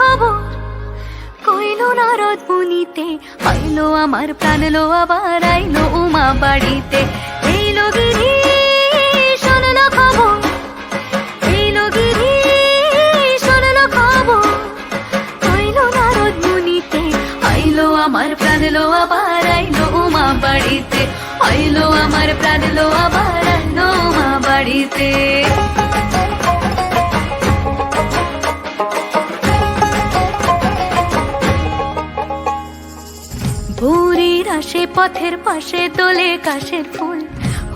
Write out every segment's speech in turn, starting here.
খবর কইলো নারদ মুনিতে, আইলো আমার প্রাণ লো আবার আইলো উমা বাড়িতে। এইলো গিরি শুনলো খবর, এইলো গিরি শুনলো খবর কইলো নারদ মুনিতে, আইলো আমার প্রাণ লো আবার আইলো উমা বাড়িতে, আইলো আমার প্রাণ লো আবার আইলো উমা বাড়িতে। ভোরের আসে পথের পাশে তোলে কাশের ফুল,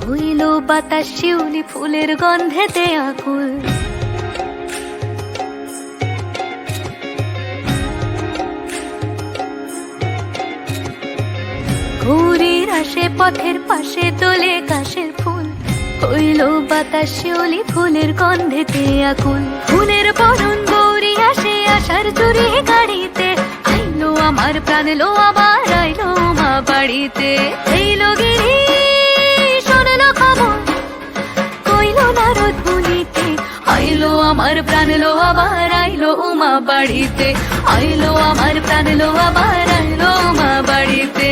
হইল বাতাস শিউলি ফুলের গন্ধেতে আকুল। ভোরের আসে পথের পাশে তোলে কাশের ফুল, হইল বাতাস শিউলি ফুলের গন্ধেতে আকুল। ফুলের বরণ গৌরী আসে আশার চুরি গাড়িতে, আইলো আমার প্রাণ লো আবার আইলো মা বাড়িতে। এইলো গিরি শুনলো খবর কইলো নারদ মুনিতে, আইলো আমার প্রাণ লো আবার আইলো উমা বাড়িতে, আইলো আমার প্রাণ লো আবার আইলো উমা বাড়িতে।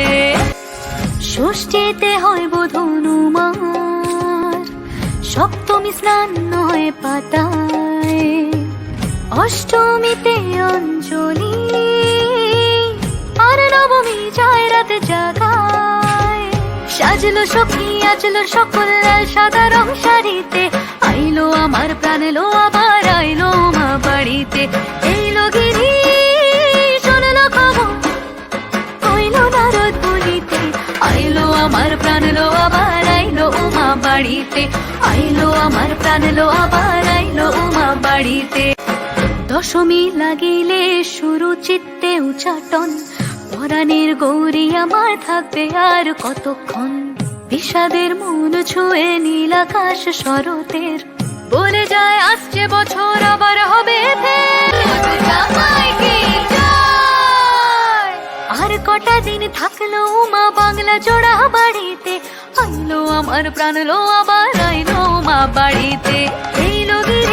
ষষ্ঠীতে হয় বোধন উমার, সপ্তমী স্নান নয় পাতায়, অষ্টমীতে অঞ্জলি, আর নবমী যায় রাত জাগায়। সাজলো সখী আজলো সকল লাল সাদা রং শাড়িতে, আইলো আমার প্রাণ লো আবার আইলো মা বাড়িতে। এইলো গিরি শুনলো খবর কইলো নারদ মুনিতে, আইলো আমার প্রাণ লো আবার আইলো উমা বাড়িতে, আইলো আমার প্রাণ লো আবার আইলো উমা বাড়িতে। দশমী লাগিলে শুরু চিত্তে উচাটন, পরাণের গৌরী আমার থাকবে আর কতক্ষণ। বিষাদের মন ছুঁয়ে নীল আকাশ শরতের, বলে যায় আসছে বছর আবার হবে ফের। আর কটা দিন থাকলো উমা বাংলা জোড়া বাড়িতে, আইলো আমার প্রাণ লো আবার আইলো মা বাড়িতে। এইলো গিরি